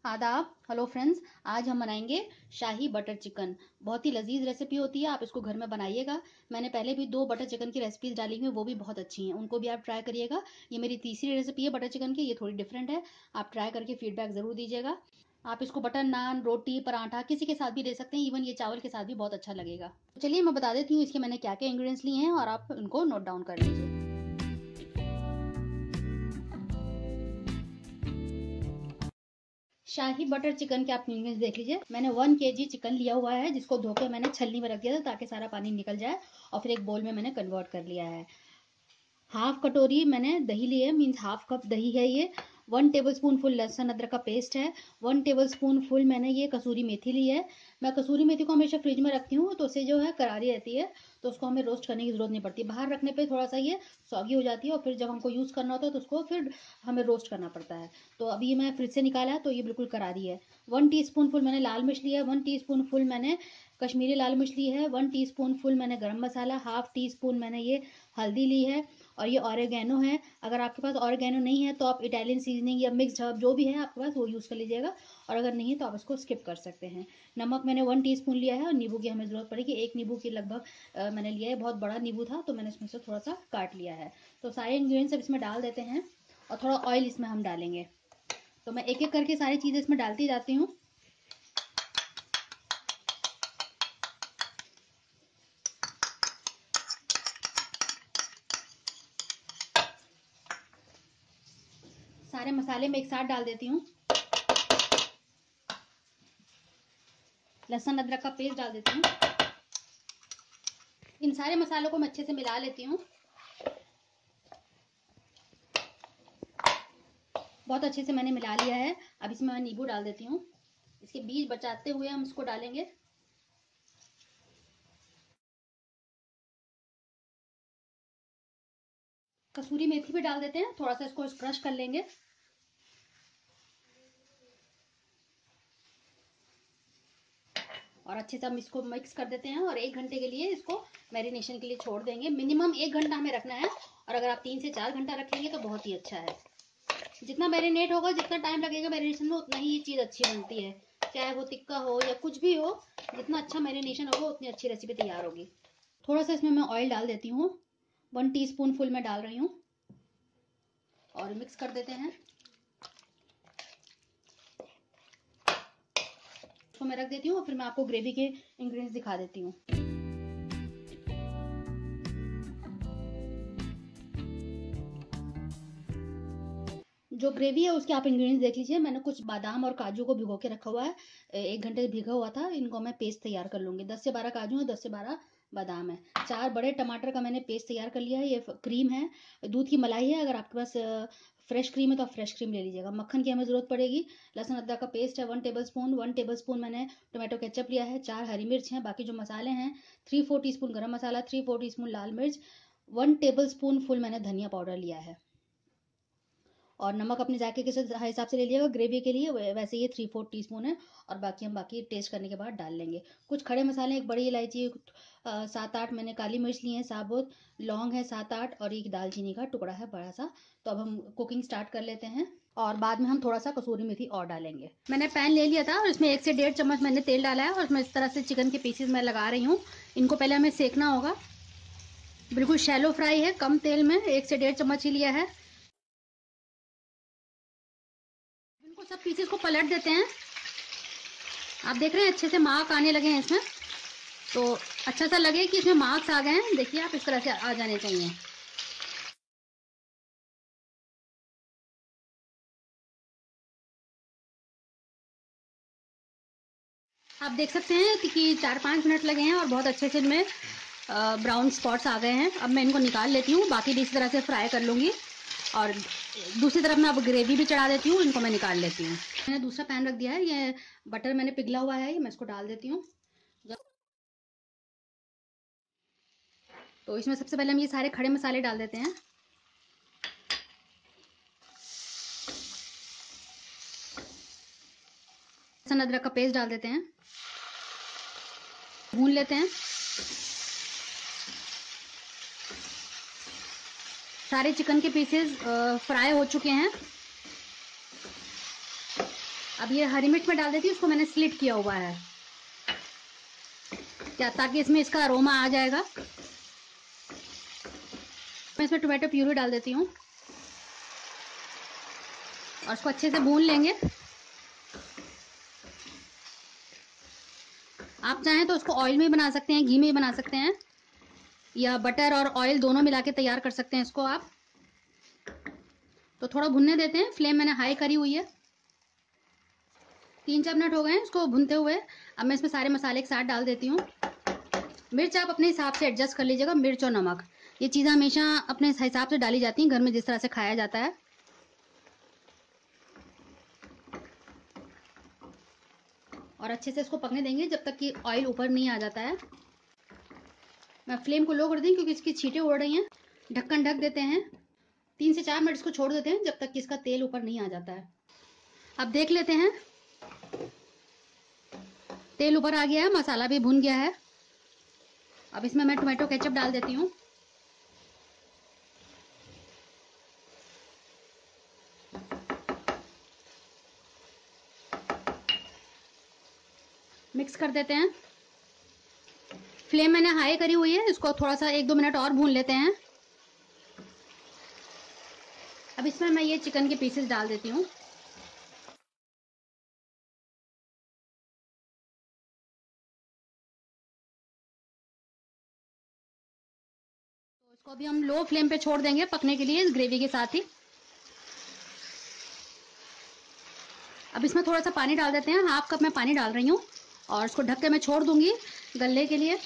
आदाब। Hello friends, आज हम बनाएंगे शाही बटर चिकन। बहुत ही लजीज रेसिपी होती है, आप इसको घर में बनाइएगा। मैंने पहले भी 2 बटर चिकन की रेसिपीज डाली हुई, वो भी बहुत अच्छी हैं, उनको भी आप ट्राई करिएगा। ये मेरी तीसरी रेसिपी है बटर चिकन की, ये थोड़ी डिफरेंट है। आप ट्राई करके फीडबैक जरूर दीजिएगा। आप इसको बटर नान, रोटी, पराठा किसी के साथ भी दे सकते हैं, इवन ये चावल के साथ भी बहुत अच्छा लगेगा। तो चलिए मैं बता देती हूँ इसके मैंने क्या क्या इंग्रेडिएंट्स लिए हैं और आप उनको नोट डाउन कर लीजिए। शाही बटर चिकन के आप इंग्रेडिएंट्स देख लीजिए। मैंने 1 kg चिकन लिया हुआ है, जिसको धो के मैंने छलनी में रख दिया था ताकि सारा पानी निकल जाए, और फिर एक बोल में मैंने कन्वर्ट कर लिया है। हाफ कटोरी मैंने दही ली है, मीन्स हाफ कप दही है ये। 1 टेबलस्पून फुल लहसुन अदरक का पेस्ट है। 1 टेबलस्पून फुल मैंने ये कसूरी मेथी ली है। मैं कसूरी मेथी को हमेशा फ्रिज में रखती हूँ, तो उससे जो है करारी रहती है, तो उसको हमें रोस्ट करने की जरूरत नहीं पड़ती। बाहर रखने पे थोड़ा सा ये सॉगी हो जाती है, और फिर जब हमको यूज़ करना होता है तो उसको फिर हमें रोस्ट करना पड़ता है। तो अभी मैं फ्रिज से निकाला है, तो ये बिल्कुल करारी है। 1 टीस्पून फुल मैंने लाल मिर्च लिया है। 1 टीस्पून फुल मैंने कश्मीरी लाल मिर्च ली है। 1 टीस्पून फुल मैंने गरम मसाला, हाफ टी स्पून मैंने ये हल्दी ली है, और ये ऑरिगेनो है। अगर आपके पास ऑरिगेनो नहीं है तो आप इटालियन सीजनिंग या मिक्स्ड हर्ब जो भी है आपके पास वो यूज़ कर लीजिएगा, और अगर नहीं है तो आप इसको स्किप कर सकते हैं। नमक मैंने 1 टीस्पून लिया है, और नींबू की हमें ज़रूरत पड़ेगी। 1 नींबू की लगभग मैंने लिया है, बहुत बड़ा नींबू था तो मैंने इसमें से थोड़ा सा काट लिया है। तो सारे इंग्रेडिएंट्स अब इसमें डाल देते हैं, और थोड़ा ऑयल इसमें हम डालेंगे। तो मैं एक एक करके सारी चीज़ें इसमें डालती जाती हूँ। सारे मसाले मैं एक साथ डाल देती हूँ। लहसुन अदरक का पेस्ट डाल देती हूँ। इन सारे मसालों को मैं अच्छे से मिला लेती हूँ। बहुत अच्छे से मैंने मिला लिया है। अब इसमें मैं नींबू डाल देती हूँ। इसके बीज बचाते हुए हम इसको डालेंगे। कसूरी मेथी भी डाल देते हैं, थोड़ा सा इसको क्रश कर लेंगे। और अच्छे से हम इसको मिक्स कर देते हैं, और 1 घंटे के लिए इसको मैरिनेशन के लिए छोड़ देंगे। मिनिमम 1 घंटा हमें रखना है, और अगर आप 3 से 4 घंटा रखेंगे तो बहुत ही अच्छा है। जितना मैरिनेट होगा, जितना टाइम लगेगा मैरिनेशन में, उतना ही ये चीज़ अच्छी बनती है। चाहे वो टिक्का हो या कुछ भी हो, जितना अच्छा मैरिनेशन होगा उतनी अच्छी रेसिपी तैयार होगी। थोड़ा सा इसमें मैं ऑयल डाल देती हूँ। 1 टीस्पून फुल मैं डाल रही हूँ, और मिक्स कर देते हैं। इसको मैं रख देती हूँ, और फिर मैं आपको ग्रेवी के इंग्रेडिएंट्स दिखा देती हूँ। जो ग्रेवी है उसके आप इंग्रेडिएंट्स देख लीजिए। मैंने कुछ बादाम और काजू को भिगो के रखा हुआ है, 1 घंटे से भिगा हुआ था। इनको मैं पेस्ट तैयार कर लूँगी। 10 से 12 काजू है, 10 से 12 बादाम है। 4 बड़े टमाटर का मैंने पेस्ट तैयार कर लिया है। ये क्रीम है, दूध की मलाई है। अगर आपके पास फ्रेश क्रीम है तो आप फ्रेश क्रीम ले लीजिएगा। मक्खन की हमें ज़रूरत पड़ेगी। लहसुन अदरक का पेस्ट है 1 टेबलस्पून। 1 टेबलस्पून मैंने टोमेटो केचप लिया है। 4 हरी मिर्च हैं। बाकी जो मसाले हैं, 3-4 टीस्पून गरम मसाला, 3-4 टीस्पून लाल मिर्च, 1 टेबलस्पून फुल मैंने धनिया पाउडर लिया है। और नमक अपने जायके के हिसाब से ले लीजिएगा। ग्रेवी के लिए वैसे ये 3-4 टीस्पून है, और बाकी हम टेस्ट करने के बाद डाल लेंगे। कुछ खड़े मसाले, एक बड़ी इलायची, 7-8 मैंने काली मिर्च ली है साबुत, लौंग है 7-8, और एक दालचीनी का टुकड़ा है बड़ा सा। तो अब हम कुकिंग स्टार्ट कर लेते हैं, और बाद में हम थोड़ा सा कसूरी मेथी और डालेंगे। मैंने पैन ले लिया था, और इसमें 1 से 1.5 चम्मच मैंने तेल डाला है, और उसमें इस तरह से चिकन के पीसेस मैं लगा रही हूँ। इनको पहले हमें सेकना होगा। बिल्कुल शैलो फ्राई है, कम तेल में 1 से 1.5 चम्मच ही लिया है। इनको सब पीसेस को पलट देते हैं। आप देख रहे हैं अच्छे से मार्क आने लगे हैं इसमें, तो अच्छा सा लगे कि इसमें मार्क्स आ गए हैं। देखिए आप इस तरह से आ जाने चाहिए। आप देख सकते हैं कि 4-5 मिनट लगे हैं, और बहुत अच्छे से इनमें ब्राउन स्पॉट्स आ गए हैं। अब मैं इनको निकाल लेती हूँ, बाकी भी इसी तरह से फ्राई कर लूँगी। और दूसरी तरफ मैं अब ग्रेवी भी चढ़ा देती हूँ। इनको मैं निकाल लेती हूँ। मैंने दूसरा पैन रख दिया है, ये बटर मैंने पिघला हुआ है, ये मैं इसको डाल देती हूँ। तो इसमें सबसे पहले हम ये सारे खड़े मसाले डाल देते हैं। लहसुन अदरक का पेस्ट डाल देते हैं, भून लेते हैं। सारे चिकन के पीसेस फ्राई हो चुके हैं। अब ये हरी मिर्च में डाल देती हूँ, उसको मैंने स्लिट किया हुआ है क्या, ताकि इसमें इसका अरोमा आ जाएगा। मैं इसमें टोमेटो प्यूरी डाल देती हूँ और इसको अच्छे से भून लेंगे। आप चाहें तो उसको ऑयल में भी बना सकते हैं, घी में भी बना सकते हैं, या बटर और ऑयल दोनों मिला के तैयार कर सकते हैं इसको आप। तो थोड़ा भुनने देते हैं, फ्लेम मैंने हाई करी हुई है। 3-4 मिनट हो गए हैं इसको भुनते हुए। अब मैं इसमें सारे मसाले के साथ डाल देती हूँ। मिर्च आप अपने हिसाब से एडजस्ट कर लीजिएगा, मिर्च और नमक ये चीज़ें हमेशा अपने हिसाब से डाली जाती हैं घर में, जिस तरह से खाया जाता है। और अच्छे से इसको पकने देंगे जब तक कि ऑयल ऊपर नहीं आ जाता है। मैं फ्लेम को लो कर दी क्योंकि इसकी छींटें उड़ रही हैं। ढक्कन ढक देते हैं, 3 से 4 मिनट इसको छोड़ देते हैं जब तक कि इसका तेल ऊपर नहीं आ जाता है। अब देख लेते हैं, तेल ऊपर आ गया है, मसाला भी भुन गया है। अब इसमें मैं टोमेटो केचप डाल देती हूँ। मिक्स कर देते हैं। फ्लेम मैंने हाई करी हुई है, इसको थोड़ा सा 1-2 मिनट और भून लेते हैं। अब इसमें मैं ये चिकन के पीसेस डाल देती हूँ। तो इसको अभी हम लो फ्लेम पे छोड़ देंगे पकने के लिए इस ग्रेवी के साथ ही। अब इसमें थोड़ा सा पानी डाल देते हैं, 1/2 कप मैं पानी डाल रही हूँ और इसको ढक के मैं छोड़ दूंगी गलने के लिए।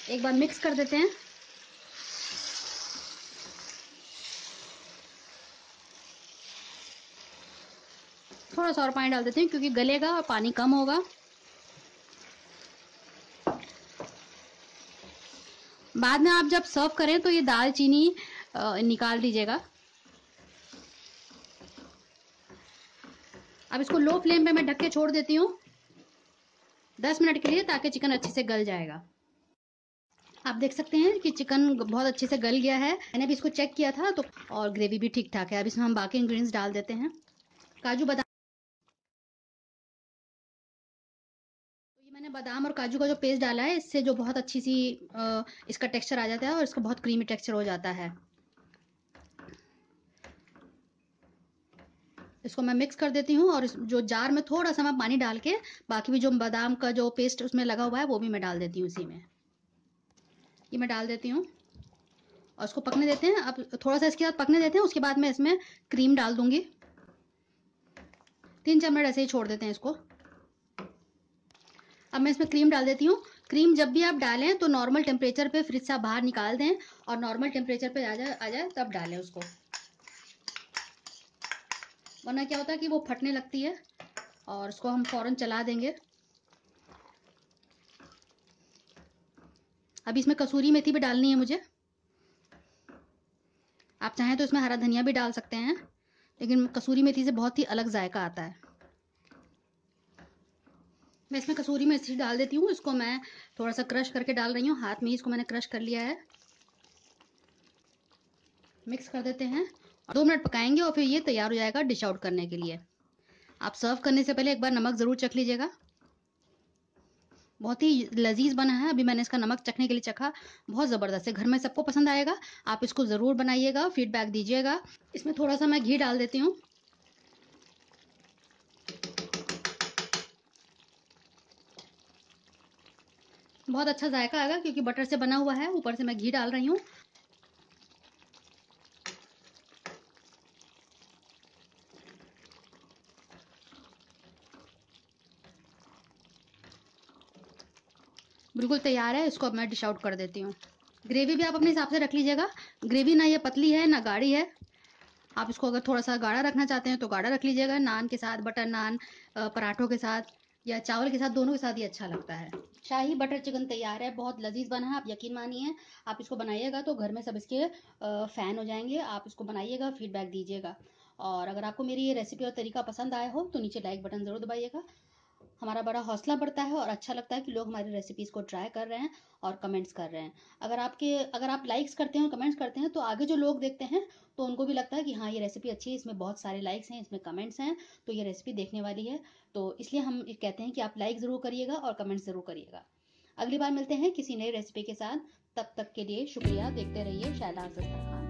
एक बार मिक्स कर देते हैं। थोड़ा सा और पानी डाल देते हैं क्योंकि गलेगा और पानी कम होगा। बाद में आप जब सर्व करें तो ये दालचीनी निकाल दीजिएगा। अब इसको लो फ्लेम पे मैं ढक के छोड़ देती हूँ 10 मिनट के लिए, ताकि चिकन अच्छे से गल जाएगा। आप देख सकते हैं कि चिकन बहुत अच्छे से गल गया है। मैंने भी इसको चेक किया था तो, और ग्रेवी भी ठीक ठाक है। अब इसमें हम बाकी इंग्रेडिएंट्स डाल देते हैं। काजू बादाम, तो ये मैंने बादाम और काजू का जो पेस्ट डाला है, इससे जो बहुत अच्छी सी इसका टेक्सचर आ जाता है और इसका बहुत क्रीमी टेक्सचर हो जाता है। इसको मैं मिक्स कर देती हूँ और जो जार में थोड़ा सा मैं पानी डाल के बाकी भी जो बादाम का जो पेस्ट उसमें लगा हुआ है वो भी मैं डाल देती हूँ इसी में। ये मैं डाल देती हूँ और इसको पकने देते हैं। अब थोड़ा सा इसके बाद पकने देते हैं, उसके बाद मैं इसमें क्रीम डाल दूंगी। 3-4 मिनट ऐसे ही छोड़ देते हैं इसको। अब मैं इसमें क्रीम डाल देती हूँ। क्रीम जब भी आप डालें तो नॉर्मल टेम्परेचर पे फ्रिज से बाहर निकाल दें और नॉर्मल टेम्परेचर पे आ जाए तब डालें उसको, वरना क्या होता है कि वो फटने लगती है और उसको हम फौरन चला देंगे। अभी इसमें कसूरी मेथी भी डालनी है मुझे। आप चाहें तो इसमें हरा धनिया भी डाल सकते हैं, लेकिन कसूरी मेथी से बहुत ही अलग जायका आता है। मैं इसमें कसूरी मेथी डाल देती हूँ। इसको मैं थोड़ा सा क्रश करके डाल रही हूँ, हाथ में ही इसको मैंने क्रश कर लिया है। मिक्स कर देते हैं और 2 मिनट पकाएंगे और फिर ये तैयार हो जाएगा डिश आउट करने के लिए। आप सर्व करने से पहले एक बार नमक ज़रूर चख लीजिएगा। बहुत ही लजीज बना है। अभी मैंने इसका नमक चखने के लिए चखा, बहुत ज़बरदस्त है। घर में सबको पसंद आएगा। आप इसको ज़रूर बनाइएगा, फीडबैक दीजिएगा। इसमें थोड़ा सा मैं घी डाल देती हूँ। बहुत अच्छा जायका आएगा क्योंकि बटर से बना हुआ है, ऊपर से मैं घी डाल रही हूँ। बिल्कुल तैयार है। इसको अब मैं डिश आउट कर देती हूँ। ग्रेवी भी आप अपने हिसाब से रख लीजिएगा। ग्रेवी ना ये पतली है ना गाढ़ी है। आप इसको अगर थोड़ा सा गाढ़ा रखना चाहते हैं तो गाढ़ा रख लीजिएगा, नान के साथ, बटर नान, पराठों के साथ या चावल के साथ, दोनों के साथ ही अच्छा लगता है। शाही बटर चिकन तैयार है, बहुत लजीज बना है। आप यकीन मानिए, आप इसको बनाइएगा तो घर में सब इसके फ़ैन हो जाएंगे। आप इसको बनाइएगा, फीडबैक दीजिएगा। और अगर आपको मेरी ये रेसिपी और तरीका पसंद आया हो तो नीचे लाइक बटन ज़रूर दबाइएगा। हमारा बड़ा हौसला बढ़ता है और अच्छा लगता है कि लोग हमारी रेसिपीज़ को ट्राई कर रहे हैं और कमेंट्स कर रहे हैं। अगर आप लाइक्स करते हैं और कमेंट्स करते हैं तो आगे जो लोग देखते हैं तो उनको भी लगता है कि हाँ, ये रेसिपी अच्छी है, इसमें बहुत सारे लाइक्स हैं, इसमें कमेंट्स हैं, तो ये रेसिपी देखने वाली है। तो इसलिए हम कहते हैं कि आप लाइक ज़रूर करिएगा और कमेंट्स ज़रूर करिएगा। अगली बार मिलते हैं किसी नई रेसिपी के साथ। तब तक के लिए शुक्रिया। देखते रहिए शैला दस्तरखान।